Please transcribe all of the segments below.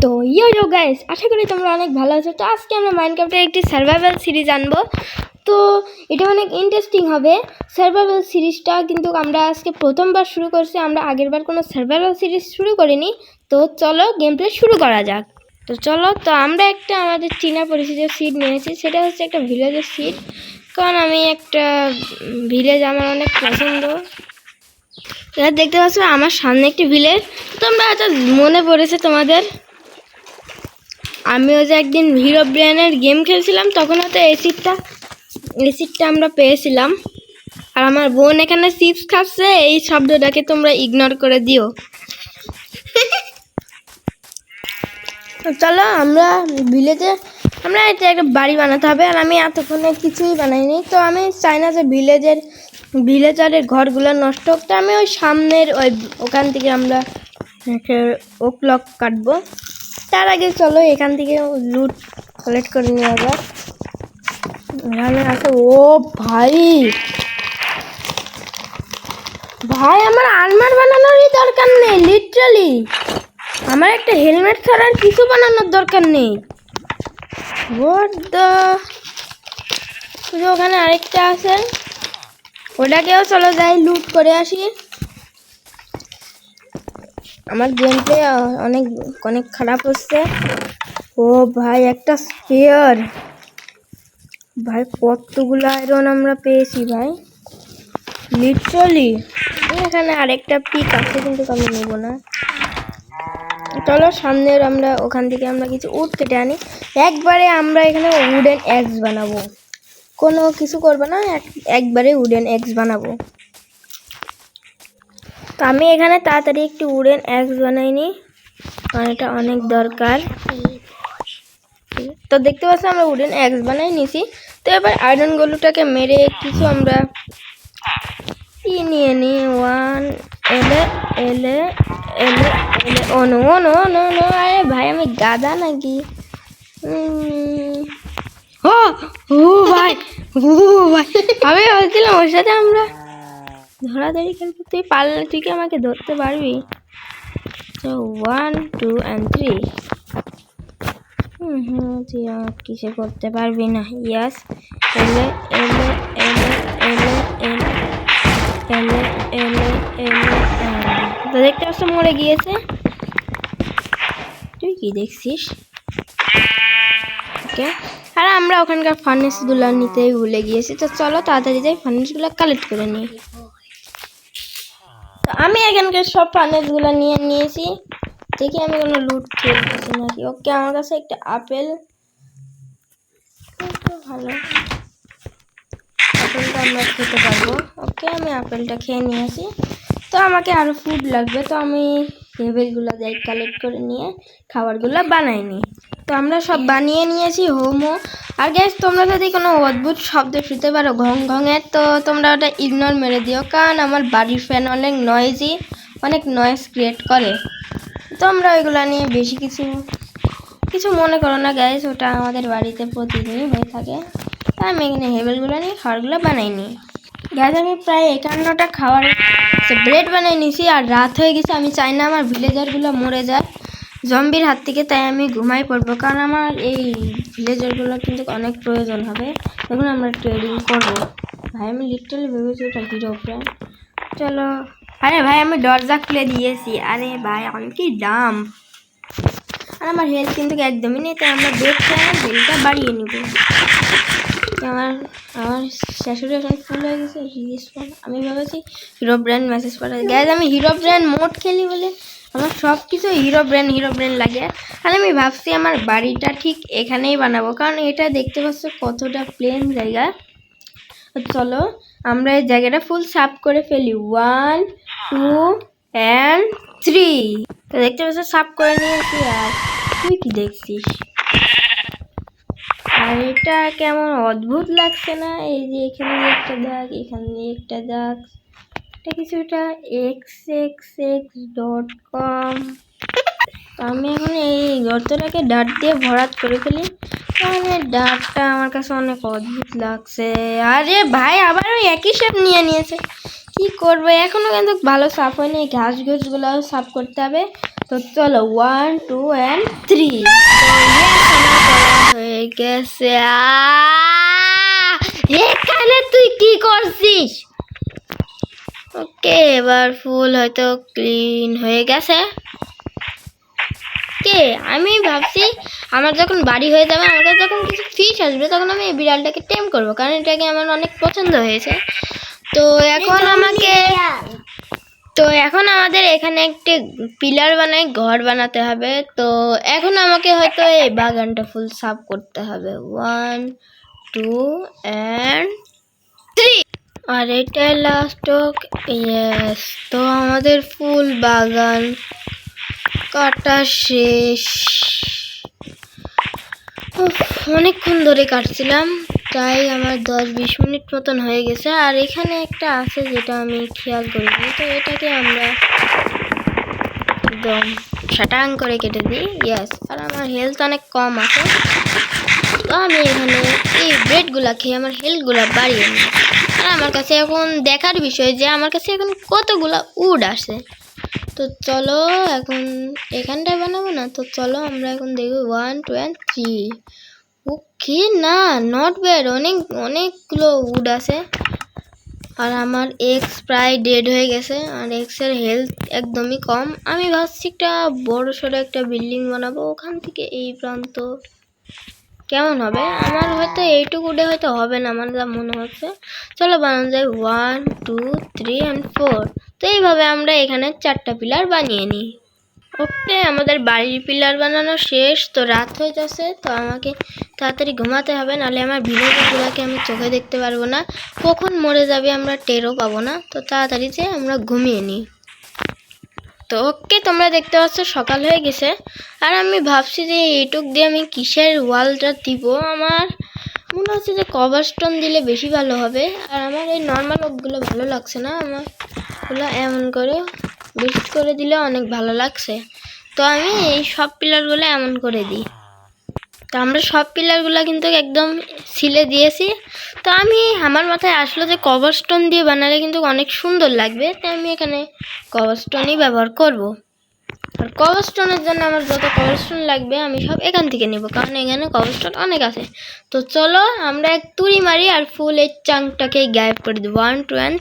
তো ইয়ো গাইস, আশা করি তোমরা অনেক ভালো আছো। তো আজকে আমরা মাইনক্রাফটের একটি সার্ভাইভাল সিরিজ আনবো। তো এটা অনেক ইন্টারেস্টিং হবে। সার্ভাইভাল সিরিজটা কিন্তু আমরা আজকে প্রথমবার শুরু করছি, আমরা আগেরবার কোনো সার্ভাইভাল সিরিজ শুরু করিনি। তো চলো গেম প্লে শুরু করা যাক। তো চলো, তো আমরা একটা আমাদের চীনা পরিচিত সিট নিয়েছি, সেটা হচ্ছে একটা ভিলেজের সিট। কারণ আমি একটা ভিলেজ আমার অনেক পছন্দ। এবার দেখতে পাচ্ছ আমার সামনে একটি ভিলেজ। তোমরা হয়তো মনে পড়েছে তোমাদের, আমিও যে একদিন হিরো ব্রেনের গেম খেলছিলাম, তখন হয়তো এই সিটটা আমরা পেয়েছিলাম। আর আমার বোন এখানে চিপস খাচ্ছে, এই শব্দটাকে তোমরা ইগনোর করে দিও। চলো আমরা ভিলেজে আমরা এটা একটা বাড়ি বানাতে হবে। আর আমি এতক্ষণে কিছুই বানাইনি, তো আমি চাই না যে ভিলেজারের ঘরগুলো নষ্ট হোক। তো আমি ওই সামনের ওখান থেকে আমরা ওক ব্লক কাটবো। তার আগে চলো এখান থেকে লুট কালেক্ট করে নেওয়া যাক। এখানে আছে, ও ভাই ভাই আমার আর্মার বানানোরই দরকার নেই। লিটারালি আমার একটা হেলমেট ছাড়া আর কিছু বানানোর দরকার নেই। ওখানে আরেকটা আছে, ওটাকেও চলো যাই লুট করে আসি। আমার গেম প্লে অনেক অনেক খারাপ হচ্ছে। ও ভাই একটা স্পেয়ার, ভাই কতগুলো আয়রন আমরা পেয়েছি ভাই, লিটারালি। এখানে আরেকটা পিক আছে কিন্তু আমি নেব না। চলো সামনের আমরা ওখান থেকে আমরা কিছু উড কেটে আনি। একবারে আমরা এখানে উডেন এক্স বানাবো, কোনো কিছু করবো না, একবারে উডেন এক্স বানাবো। তো আমি এখানে তাড়াতাড়ি একটু উডেন এক্স বানাইনি, কারণ এটা অনেক দরকার। তো দেখতে পাচ্ছি আমরা উডেন এক্স বানাই নিছি। তো এবার আয়রন গলুটাকে মেরে কিছু আমরা নিয়ে নিই। ওয়ান এলে এলে এলে এলে ও নো নো নো নো, আরে ভাই আমি গাদা নাকি? ও ও ভাই, ও ভাই আমি বলছিলাম ওর সাথে আমরা ধরাধরি খেলবো। তুই পারলে, তুই কি আমাকে ধরতে পারবি? তো 1 2 and 3। তুই কিছু করতে পারবি না। ইয়াস এলে এলে এলে এলে এলে এলে এলে এলে। তো দেখতে পাচ্ছ মরে গিয়েছে। তুই কি দেখছিস? ওকে, আর আমরা ওখানকার ফার্নেসগুলো নিতেই ভুলে গিয়েছি। তো চলো তাড়াতাড়ি যাই ফার্নেসগুলো কালেক্ট করে নিই। তো আমি এখানকার সব ফার্নেসগুলো নিয়ে নিয়েছি। দেখি আমি কোনো লুট খেলতেছি নাকি। ওকে, আমার কাছে একটা আপেল, ভালো আপেলটা আমরা খেতে পারবো। ওকে, আমি আপেলটা খেয়ে নিয়েছি। তো আমাকে আরও ফুড লাগবে, তো আমি লেভেলগুলো যাই কালেক্ট করে নিয়ে খাবারগুলো বানাইনি। তো আমরা সব বানিয়ে নিয়েছি হোমো। আর গ্যাস, তোমরা যদি কোনো অদ্ভুত শব্দ শুনতে পারো ঘং ঘঙের, তো তোমরা ওটা ইগনোর মেরে দিও, কারণ আমার বাড়ির ফ্যান অনেক নয়েজি, অনেক নয়েজ ক্রিয়েট করে। তোমরা ওইগুলো নিয়ে বেশি কিছু মনে করো না গ্যাস, ওটা আমাদের বাড়িতে প্রতিদিনই হয়ে থাকে। তাই আমি এখানে হেভেলগুলো নিয়ে খাবারগুলো বানাইনি। গ্যাস আমি প্রায় 51টা খাবার ব্রেড বানিয়ে নিয়েছি। আর রাত হয়ে গেছে, আমি চাই না আমার ভিলেজারগুলো মরে যায় জম্বির হাত থেকে, তাই আমি ঘুমাই পড়বো। কারণ আমার এই ভিলেজারগুলো কিন্তু অনেক প্রয়োজন হবে যখন আমরা ট্রেডিং করবো। ভাই আমি লিটারালি ভেবেছি ওটা হিরো ব্র্যান্ড। চলো, আরে ভাই আমি দরজা খুলে দিয়েছি। আরে ভাই আমি কি দাম, আর আমার হেলথ কিন্তু একদমই নেই, তাই আমরা বেড খেয়ে হেলথটা বাড়িয়ে নিব। আমার শাশুড়ি এখন ফুল হয়ে গেছে। আমি ভেবেছি হিরো ব্র্যান্ড মেসেজ পাঠাই। গ্যাস আমি হিরো ব্র্যান্ড মোড খেলি বলে আমার সব কিছু হিরো ব্র্যান্ড লাগে। আর আমি ভাবছি আমার বাড়িটা ঠিক এখানেই বানাবো, কারণ এটা দেখতে পাচ্ছ কতটা প্লেন জায়গা। চলো আমরা এই জায়গাটা ফুল সাফ করে ফেলি। 1 2 and 3। তো দেখতে পাচ্ছ সাফ করে নিয়েছি। আর তুই কি দেখছিস? আর এটা কেমন অদ্ভুত লাগছে না? এই যে এখানে একটা দাগ, এখানে একটা দাগ, এটা কিছুটা xxx.com। আমি এখন এই গর্তটাকে ডাট দিয়ে ভরাট করে ফেলি, কারণ ডাটটা আমার কাছে অনেক অদ্ভুত লাগছে। আরে ভাই আবার ওই একই শেপ নিয়ে নিয়েছে, কি করবো? এখনো কিন্তু ভালো সাফ হয়নি, ঘাসগুলোও সাফ করতে হবে। তো তো চলো 1 2 and 3। হয়ে গেছে। এখানে তুই কি করছিস? ওকে, এবার ফুল হয়তো ক্লিন হয়ে গেছে। কে আমি ভাবছি আমার যখন বাড়ি হয়ে যাবে, আমার কাছে যখন কিছু ফিশ আসবে, তখন আমি এই বিড়ালটাকে টেম করবো, কারণ এটাকে আমার অনেক পছন্দ হয়েছে। তো এখন আমাদের এখানে একটি পিলার বানাই ঘর বানাতে হবে। তো এখন আমাকে হয়তো এই বাগানটা ফুল সাফ করতে হবে। 1 2 and 3। আর এটা লাস্ট। ইয়েস, তো আমাদের ফুল বাগান কাটা শেষ। অনেকক্ষণ ধরে কাটছিলাম, তাই আমার 10-20 মিনিট মতন হয়ে গেছে। আর এখানে একটা আছে যেটা আমি খেয়াল করিনি, তো এটাকে আমরা একদম শাটাং করে কেটে দিই। ইয়েস, আর আমার হেলথ অনেক কম আছে, তো আমি এখানে এই ব্রেডগুলা খেয়ে আমার হেলথগুলা বাড়িয়ে নিই। আর আমার কাছে এখন দেখার বিষয় যে আমার কাছে এখন কতগুলা উড আসে। তো চলো এখন এখানটায় বানাবো না, তো চলো আমরা এখন দেখব 1 2 and 3। ওকে, না নট ব্যাড, অনেকগুলো উড আছে। আর আমার এক্স প্রায় ডেড হয়ে গেছে, আর এক্সের হেলথ একদমই কম। আমি ভাবছি একটা বড় সড়ো একটা বিল্ডিং বানাবো, ওখান থেকে এই প্রান্ত কেমন হবে। আমার হয়তো এইটুকু উডে হয়তো হবে না, আমার যা মনে হচ্ছে। চলো বানানো যায় 1 2 3 and 4। তো এইভাবে আমরা এখানে 4টা পিলার বানিয়ে নিই। ওকে, আমাদের বাড়ির পিলার বানানো শেষ। তো রাত হয়ে যাচ্ছে, তো আমাকে তাড়াতাড়ি ঘুমাতে হবে, নাহলে আমার ভিলেজগুলোকে আমি চোখে দেখতে পারবো না। কখন মরে যাবে আমরা টেরও পাবো না। তো তাড়াতাড়ি যে আমরা ঘুমিয়ে নিই। তো ওকে, তোমরা দেখতে পাচ্ছ সকাল হয়ে গেছে। আর আমি ভাবছি যে এইটুক দিয়ে আমি কিসের ওয়ালটা দিব। আমার মনে হচ্ছে যে কভার স্টোন দিলে বেশি ভালো হবে। আর আমার এই নর্মাল ওকগুলো ভালো লাগছে না, আমার ওগুলো এমন করে বিল্ড করে দিলে অনেক ভালো লাগছে। তো আমি এই সব পিলারগুলো এমন করে দিই। তো আমরা সব পিলারগুলো কিন্তু একদম সিলে দিয়েছি। তো আমার মাথায় আসলো যে কভার স্টোন দিয়ে বানালে কিন্তু অনেক সুন্দর লাগবে, তাই আমি এখানে কভার স্টোনই ব্যবহার করব। আর কভার স্টোনের জন্য আমার যত কভার স্টোন লাগবে আমি সব এখান থেকে নেব, কারণ এখানে কভার স্টোন অনেক আছে। তো চলো আমরা এক তুড়ি মারি আর ফুল এই চাংটাকে গায়েব করে দেবো। 1 2 and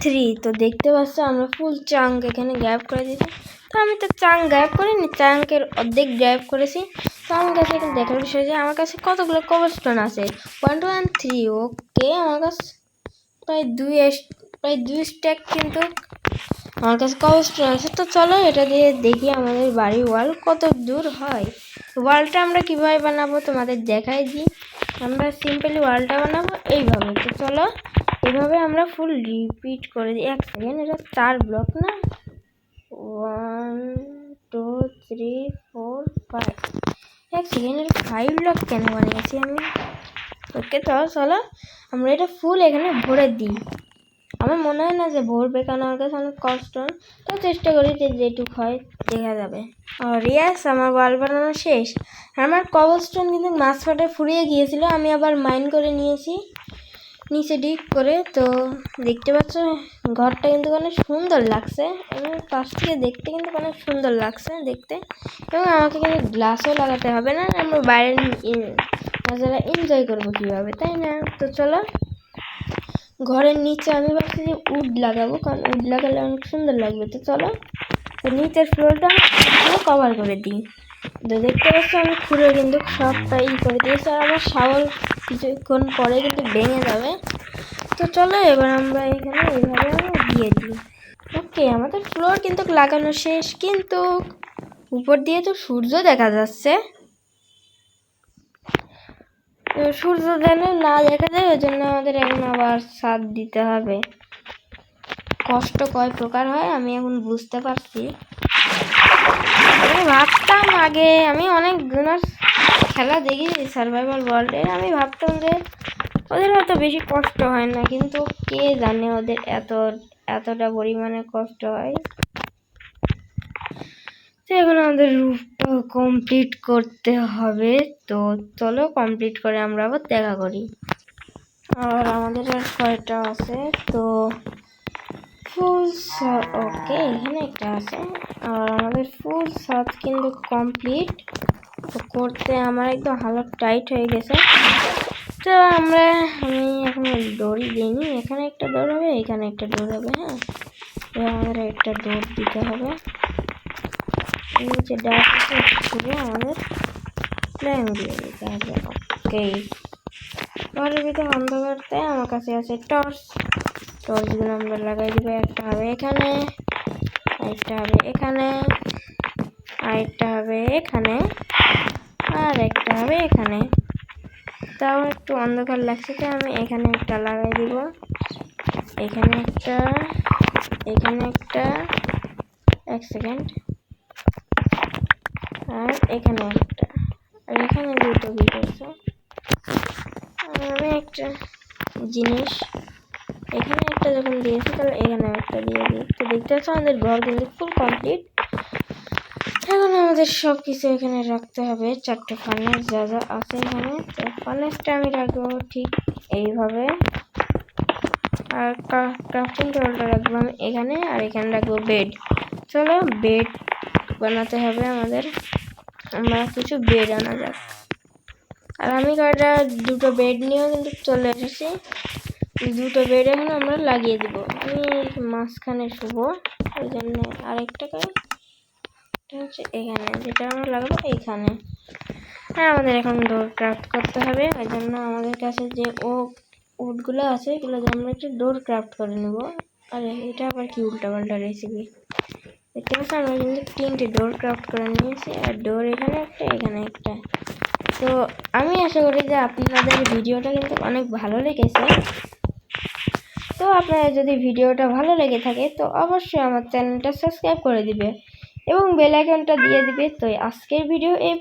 3। তো দেখতে পাচ্ছ আমরা ফুল চাং এখানে গায়েব করে দিয়েছি। তো আমি তো চাং গায়েব করিনি, চাংকের অর্ধেক গায়েব করেছি। তো আমার কাছে এখন দেখার বিষয় যে আমার কাছে কতগুলো কভার স্টোন আছে। 1 2 and 3। ওকে, আমার কাছে প্রায় দুই স্ট্যাক কিন্তু আমার কাছে কভার স্টোন আছে। তো চলো এটা দিয়ে দেখি আমাদের বাড়ির ওয়াল কত দূর হয়। ওয়ালটা আমরা কিভাবে বানাবো তোমাদের দেখাই দিই। আমরা সিম্পলি ওয়ালটা বানাবো এইভাবে। তো চলো এভাবে আমরা ফুল রিপিট করে দিই। 1 সেকেন্ড, এটা 4 ব্লক না? 1 2 3 4 5। 1 সেকেন্ড, এটা 5 ব্লক কেন বানিয়েছি আমি? ওকে, তো চলো আমরা এটা ফুল এখানে ভরে দিই। আমার মনে হয় না যে ভরবে, কারণ আমার কাছে অনেক কষ্ট। তো চেষ্টা করি যে যেটুক হয় দেখা যাবে। আর ইয়াস, আমার ওয়াল বানানো শেষ। আমার কভার স্টোন কিন্তু মাছ ফাটে ফুরিয়ে গিয়েছিল, আমি আবার মাইন করে নিয়েছি নিচে ডিপ করে। তো দেখতে পাচ্ছ ঘরটা কিন্তু অনেক সুন্দর লাগছে, এবং পাশ থেকে দেখতে কিন্তু অনেক সুন্দর লাগছে দেখতে। এবং আমাকে কিন্তু গ্লাসও লাগাতে হবে না, আমরা বাইরে নজারা এনজয় করবো কীভাবে, তাই না? তো চলো ঘরের নিচে আমি ভাবছি যে উড লাগাবো, কারণ উড লাগালে অনেক সুন্দর লাগবে। তো চলো তো নিচের ফ্লোরটা কভার করে দিই। তো দেখতে পাচ্ছ আমি খুঁড়ে কিন্তু সবটা করে দিয়েছি। আর আমার শাওয়াল কিছুক্ষণ পরে কিন্তু ভেঙে যাবে। তো চলো এবার আমরা এখানে এইভাবে দিয়ে দিই। ওকে, আমাদের ফ্লোর কিন্তু লাগানো শেষ, কিন্তু উপর দিয়ে তো সূর্য দেখা যাচ্ছে। তো সূর্য যেন না দেখা যায়, ওই জন্য আমাদের এখন আবার ছাদ দিতে হবে। কষ্ট কয় প্রকার হয় আমি এখন বুঝতে পারছি। আমি ভাবতাম আগে, আমি অনেক জনের খেলা দেখি সার্ভাইভাল ওয়ার্ল্ডে, আমি ভাবতাম যে ওদের হয়তো বেশি কষ্ট হয় না, কিন্তু কে জানে ওদের এতটা পরিমাণে কষ্ট হয়। তো এখন আমাদের রুফটা কমপ্লিট করতে হবে। তো চলো কমপ্লিট করে আমরা আবার দেখা করি। আর আমাদের আর কয়টা আছে, তো ফুল ওকে, এখানে একটা আছে। আর আমাদের ফুল সাজ কিন্তু কমপ্লিট করতে আমার একদম হালত টাইট হয়ে গেছে। তো আমি এখন দড়ি দিইনি, এখানে একটা দৌড় হবে, এখানে একটা দৌড় হবে। হ্যাঁ, আমাদের একটা দৌড় দিতে হবে। নিচে ডাটা ঘুরে আমাদের প্ল্যান দিয়ে দিতে হবে। ওকে, ঘরের ভিতরে অন্ধকারতে আমার কাছে আছে টর্চগুলো আমরা লাগাই দিব। একটা হবে এখানে, আরেকটা হবে এখানে, আরেকটা হবে এখানে, আর একটা হবে এখানে। তাও একটু অন্ধকার লাগছে, তো আমি এখানে একটা লাগাই দিব, এখানে একটা, এখানে একটা, এক সেকেন্ড, আর এখানে একটা, আর এখানে দুটো বিট আছে। আমি একটা জিনিস এখানে একটা যখন দিয়েছি, তাহলে এখানে একটা দিয়ে দিই। তো দেখতে পাচ্ছ আমাদের ঘর কিন্তু ফুল কমপ্লিট। এখন আমাদের সব কিছু এখানে রাখতে হবে, 4টে ফার্নেস যা যা আছে এখানে। তো ফার্নেসটা আমি রাখবো ঠিক এইভাবে, আর ক্রাফটিং টেবিলটা রাখবো আমি এখানে, আর এখানে রাখবো বেড। চলো বেড বানাতে হবে আমাদের, আমরা কিছু বেড আনা যাক। আর আমি কয়টা দুটো বেড নিয়েও কিন্তু চলে এসেছি। দুটো বেড এখন আমরা লাগিয়ে দিব। আমি মাঝখানে শুভ, ওই জন্য আরেকটা হচ্ছে এখানে, যেটা আমরা লাগাবো এইখানে। হ্যাঁ, আমাদের এখন ডোর ক্রাফট করতে হবে। ওই জন্য আমাদের কাছে যে উডগুলো আছে, এগুলো দিয়ে আমরা একটা ডোর ক্রাফট করে নেব। আরে এটা আবার কি উল্টাপাল্টা রেসিপি! দেখতে পাচ্ছি আমরা কিন্তু 3টে ডোর ক্রাফট করে নিয়েছি, আর ডোর এখানে একটা, এখানে একটা। তো আমি আশা করি যে আপনাদের ভিডিওটা কিন্তু অনেক ভালো লেগেছে। তো আপনারা যদি ভিডিওটা ভালো লেগে থাকে, তো অবশ্যই আমার চ্যানেলটা সাবস্ক্রাইব করে দিবে এবং বেল আইকনটা দিয়ে দিবে। তো আজকের ভিডিও এই